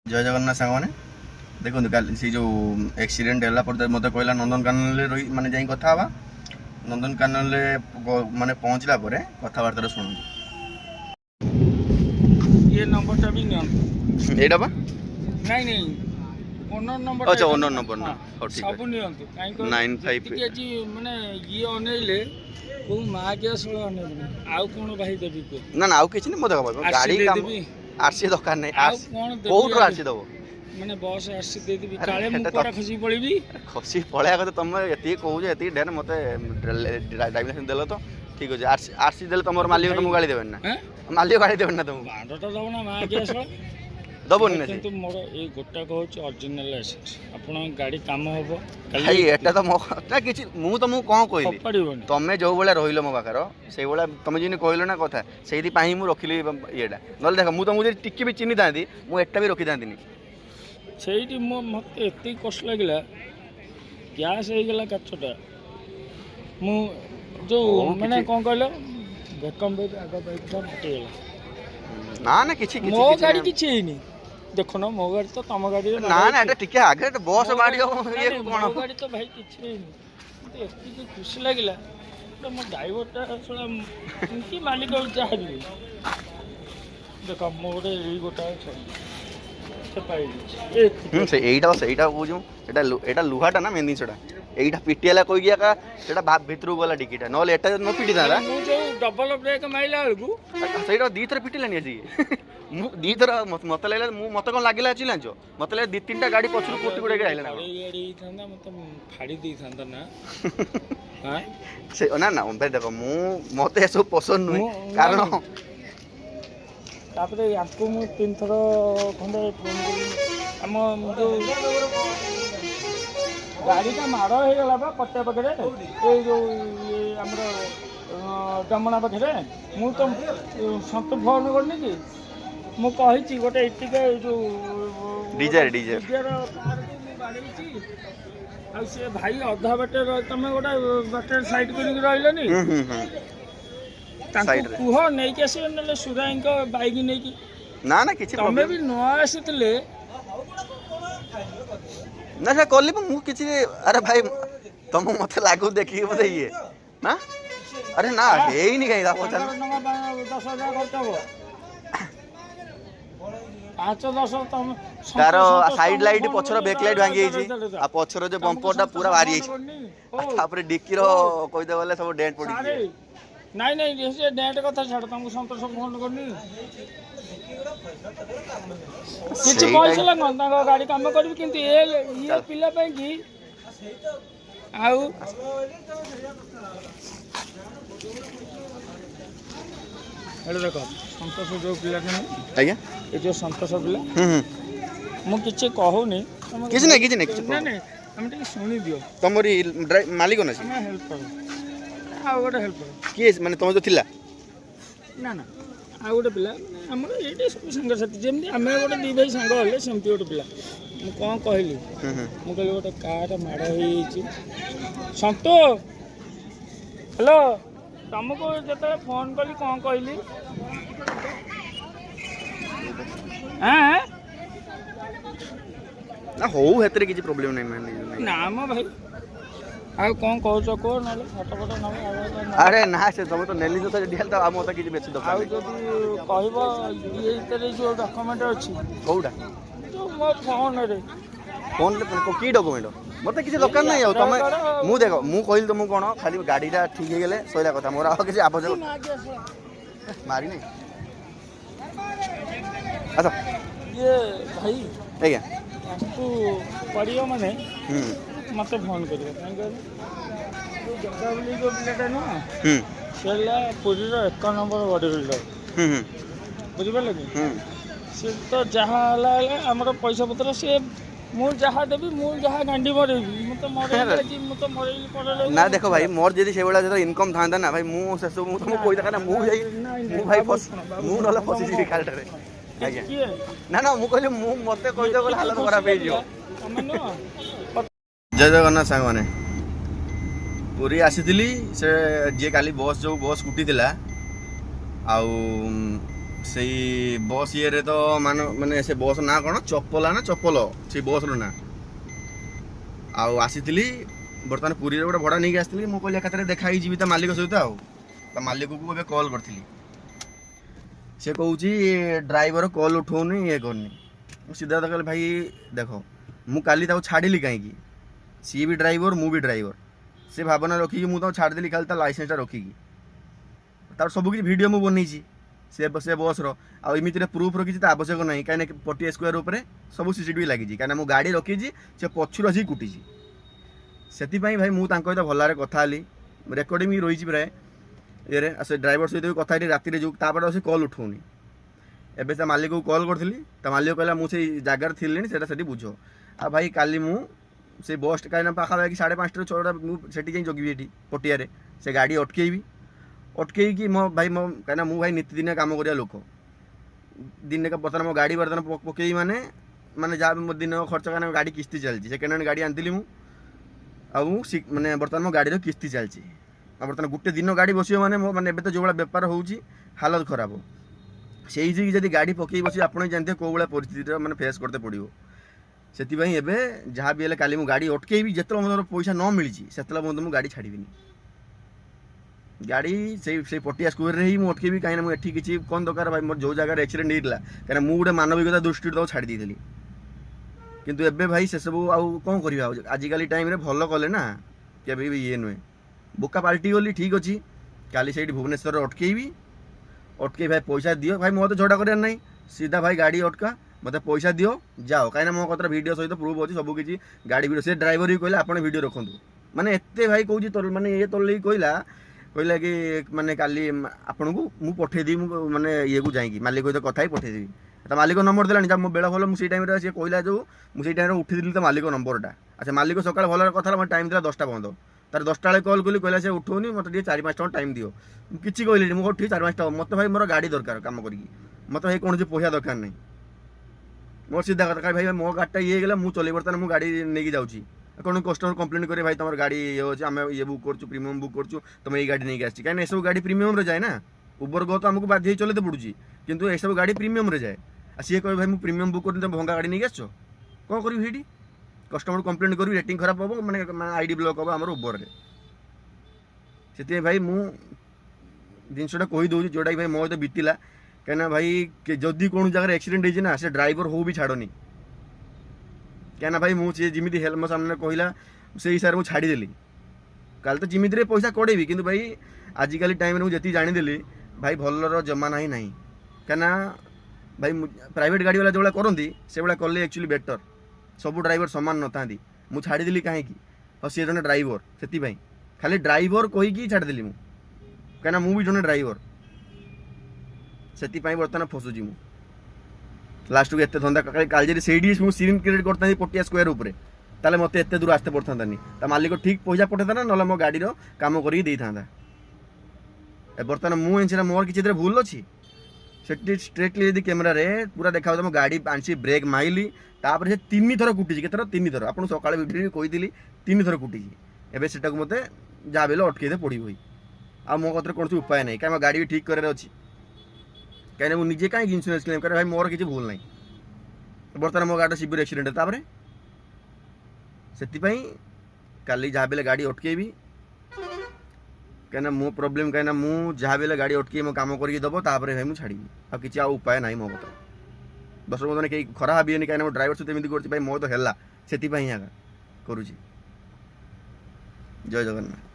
जय जगन्नाथ सांग मैंने देखो सी जो एक्सीडेंट है मत कहला नंदनकानन रही माने जाई कथा हवा नंदनकानन माने पहुँचला कथबार्ता शुणु ये नंबरटा भी नियंतु एटा बा नहीं नहीं ओनर नंबर अच्छा ओनर नंबर ना हो ठीक सब नियंतु काई को 95 जी माने ये अनेले को मां के सळ अनेले आउ कोन भाई देबी को ना ना आउ किछ नहीं मो देखो गाड़ी काम आरसी दरकार नहीं आस कोउट आरसी दबो माने बॉस आरसी दे देबी काले मु कोरा खसी पड़ीबी खसी पळया को तुम एती कहू जे एती ढेर मते ड्राइविंग लाइसेंस देलो तो ठीक हो जे आरसी देले तमर मालिक तुम गाड़ी देबन ना मालिक गाड़ी देबन ना तुम बांडटा दबो ना मां के सळ दबोनी ना किंतु मोर ए गोटा कहूच ओरिजिनल लाइसेंस आपण गाड़ी काम होबो भाई एटा तो मोटा किछि मु तुमको कोन कहली पड़ीबोनी तमे जो बेला रहिलो मो पाखर से बेला तमे जिनि कहलो ना कथा सेही पाही मु रखिली येडा नल देख मु तुमको टिके भी चिन्हि तांती मु एटा भी रखि तांतीनी सेही मते एते कष्ट लागिला गैस हे गेला कछटा मु जो माने कोन कहलो बेकम बे आगा बाइक सब फटे गेला ना ना किछि किछि मो गाड़ी किछि हेनी देखो ना मो गाड़ी तो तम गाड़ी ना ना एटा टिके आगे तो बस गाड़ी हो ये कोन मो गाड़ी तो भाई किछि हेनी मते एते खुशी लागिला तो मो ड्राइवरटा थोड़ा इनकी मालिक चाह भी देखो मोरे ई गोटा से एटा बुझू एटा लुहाटा ना मेन जिनसटा एटा पिटियाला कोई गया का सेटा बाप भितरु गला डिकीटा नले एटा न पिटी दादा मु जो डबल ब्रेक माइला अलगु सेटा दी थर पिटिलानी आजी मु दी थर मत लागला मु मत कोन लागिला अछि लांचो मत लागला दी तीनटा गाड़ी पछरु कोटी कोटी आइला ना गाड़ी थांदा मत फाड़ी दी थांदा ना हां से ना ना भाई देखो मु मते सब पसंद नुई कारण तापरे याकु मु तीन थर खंडे फोन करी हम जो गाड़ी का माड़ हो गला बा पट्टे पकड़े ए जो हमर डमणा पकड़े मु तो संत फोन करनी कि मु कहि छी गोटे इटिके जो डीजर गाड़ी छी आ से भाई अधा बटे तमे गोटे बटे साइड करी रहलनी तांको कुह नै के से नले सुराई को बाइक नै की ना ना किछि तमे भी न आसितले ना से कोली मु किछि अरे भाई तुम मते लागू देखि मते ये ना अरे ना हेई नि गई दा पछन 10,000 खर्च हो 5-10 तम तारो साइड लाइट पछरो बैक लाइट भांगी छी आ पछरो जो बम्परटा पूरा भारी छी तापर डिक्की रो कोइ दे वाले सब डेंट पड़ी छी नहीं नहीं से डेंट कथा छाड़ तुमको संतोष फोन करनी किछ पैसा लगन ताको गाड़ी काम करबी किंतु ये पिला पे की आउ हेलो देखो संतोष जो पिला के आज्ञा ए जो संतोष पिला मु किछ कहूनी किछ नहीं नहीं हम टिक सुनी दियो तमरी मालिक ना मैं हेल्प कर आ गोटे हेल्प कर के माने तुम जो थिला ना ना आ गोटे पिला हमर एटे सब संग साथी जेमती हमें गोटे दी भाई संग हले सेमती गोटे पिला मु कोन कहली मु कहली गोटे कार माड़ होई छी संतो हेलो तुमको जते फोन कली कोन कहली हां ना हो हेतरे किछि प्रॉब्लम नहीं माने ना म भाई आ कोन कहछ को नले फोटो फोटो न अरे ना से तुम तो नेली जो डियल तो हम तो किछि बेछि दो आ जदी कहबो ये इतरे जो डॉक्यूमेंट अछि कोउडा तो मो फोन रे को की डॉक्यूमेंट मते किछि दरकार नहीं हो तमे मु देखो मु कहल तुम कोन खाली गाड़ीटा ठीक हे गेले सोइला कथा मोर आ किछि आवश्यक मारी नहीं अच्छा ये भाई आज्ञा तू पड़ियो माने मत फोन करियो जो जगह बोली जो पिलाटा ना सेला पुरी रो 1 नंबर बॉडी बिल्डर बुझि पाले कि से तो जहां हला हमर पैसा पत्र से मु जहां देबी मु जहां गांडी मरेबी मु तो मरे जी मु तो मरे पड़ले ना देखो भाई मोर जदी से बेला जदा इनकम थांदा ना भाई मु से सब मु तुमको कोई देखा ना मु भाई फस मु नला फसी जी खालटा रे आज्ञा ना ना मु कहले मु मते कोइ दे हालत खराब हे जियो जय जगन्नाथ सांग माने पूरी आसीथिली से जे काली बस जो बस स्कूटी थिला आउ से बस ये तो मान माने से बस ना कौन चपला ना चपल से बस ना आसी बर्तमान पुरी गोटे भड़ा नहीं आसती मुझे कहली एकाथरे देखा जी मालिक सहित मालिक को ए कल करी से कौन ड्राइवर कल उठाऊनी ये करनी सीधा कहले भाई देख मु काली छाड़ी कहीं सी भी ड्राइवर मु भी ड्राइवर से भावना रखिकी मुझे छाड़देली खाली लाइसेंसटा रखिकी तार सब किसी वीडियो मुझे बनई से बस रमित प्रूफ रखी आवश्यक ना कहीं पटिया स्क्वायर उपर सब सीसीटीवी लगी कहीं मुझे गाड़ी रखी से पछुर आसिक कुटी से भाई मुझे भल कथा रेकर्डिंग भी रही प्राय ये से ड्राइवर सहित कथा राति जो से कल उठाऊनी एबे से मालिक को कल करी मालिक कहला मुझे जगार थी से बुझ आ भाई काली से बस कहीं पाखापाखि 5:30 6टा से जगि ये पटिया से गाड़ी अटकई मो भाई मो कहीं मु भाई नीतिदिनिया काम करिया लोक दिन का बर्तमान मो गाड़ी बर्तमान पकई माने माने जहाँ मो दिन खर्च कहीं गाड़ी किस्ती चलती सेकेंड हैंड गाड़ी आनी माने बर्तमान मो गाड़ी किस्ती चलती बर्तमान गोटे दिन गाड़ी बस माने तो जो बेपार हो हालत खराब से जब गाड़ी पकई बस आप जानते कौ भाया परिस्थिति मैंने फेस करते पड़ो से जहाँ भी काली गाड़ी अटकई जिते मोर पैसा न मिली से मुझे गाड़ी छाड़बी गाड़ी से पटिया स्क्वायर ही मुझे अटकई कहीं मुझे किसी कौन दरकार भाई मोर जो जगह एक्सीडेंट होता कहीं मुझे गोटे मानविकता दृष्टि छाड़ी देली किंतु एबे भाई से सब कौन करवा आजिकल टाइम भल कले ना के भी ये नुहे बोका पाल्टी गली ठीक अच्छी काली से भुवनेश्वर अटकई भाई पैसा दियो भाई मत झगड़ा करार ना सीधा भाई गाड़ी अटका मत पैसा दियो जाओ कहीं मो कतरा वीडियो सहित प्रूफ अच्छी सब किसी गाड़ी वीडियो से ड्राइवर ही कहला आप वीडियो रखु माने एत भाई कौन माने ये तल कहला कि माने काली आपन को मु पठेदी माने ये को जाइए मालिक सहित कथा ही पठेदेवी तो मालिक नंबर देलानी जब मो बेला भल मुझे टाइम से कहला जो मुझे टाइम उठेदी तो मालिक नंबरटा अच्छा मालिक सकाल भल कथा टाइम था 10टा बंद तार 10टा बेले कल कली कहला से उठौनी मत 4-5 टଙ୍କା टाइम दियो किसी कहली मुझे ठीक 4-5 टଙ୍କା मत भाई मोर गाड़ी दरकार कम करी मत भाई कौन पैसा दरकार नहीं मोर सीधा कथा भाई मो गाड़ीटा ये गला मुझे चल बर्तमान मुझे गाड़ी नहीं जाऊँगी कौन कस्टमर कंप्लेन करे भाई तुम गाड़ी ये हो आम ये बुक कर प्रीमियम बुक कर तुम ये गाड़ी नहीं आसी कहीं सब गाड़ी प्रीमियम जाए ना उबर गो तो आमको बाध्य चलते पड़ुची किंतु ये सब गाड़ी प्रीमियम जाए आ सी कह भाई मुझे प्रीमियम बुक कर भंगा गाड़ी नहीं आस कौन करी कस्टमर कंप्लेन करी रेटिंग खराब हम मैंने आईडी ब्लॉक हम आम उबर से भाई मु जिनसा कहीदे जोटा भाई मो तो बीतला कहीं भाई जदि कौन जगह एक्सीडेंट होना से ड्राइवर हो भी छाड़नी क्या भाई मुझे जमी हेल्प मो सामने कहला से हिसाब से मुझे छाड़देली काल तो जमी पैसा कड़ेबी कि भाई आजिकल टाइम मुझे जी जानीदेली भाई भलर जमा ना नहीं क्या भाई प्राइवेट गाड़ी वाला जो करती से भाया कले एक्चुअली बेटर सब ड्राइवर सामान न था मुझे छाड़देली कहीं और सी जन ड्राइवर से खाली ड्राइवर कहीकि छाड़देली कहीं मुझे जन ड्राइवर से बर्तमान फसुची मु लास्ट को एत धंदा काल से सीन क्रिएट करता पटिया स्क्वायर उपर ताले मत एत दूर आसते पड़ता नहीं मालिक ठीक पैसा पठेता ना मो गाड़ी काम कर बर्तमान मुझे मोर किसी भूल अच्छी से स्ट्रेटली यदि कैमेरा पूरा देखा मो गाड़ी आनी ब्रेक माइली तापर से 3 थर कुटी के 3 थर आपको सकाल वीडियो कही 3 थर कुटी एवं से मत जहाँ बेले अटकईदे पड़ी हुई आ मो कत कौन उपाय नहीं कहीं गाड़ी भी ठीक कर अच्छी कहीं मुझे कहीं इन्शुरांस क्लेम कर भाई मोर किसी भूल ना बर्तमान मो गाड़ी सीवियर एक्सीडेंट तापर से काली जहाँ बेले गाड़ी अटकईबी कहीं मो प्रोब्लेम कहीं मुझे जहाँ बेले गाड़ी अटकई मो कम करके दब तापर भाई मुझे छाड़ी आ किसी उपाय ना मो कत दस मैंने कहीं खराब भाई कहीं मो ड्राइवर सहित एमती कर भाई मो तो है से करुँच जय जगन्नाथ।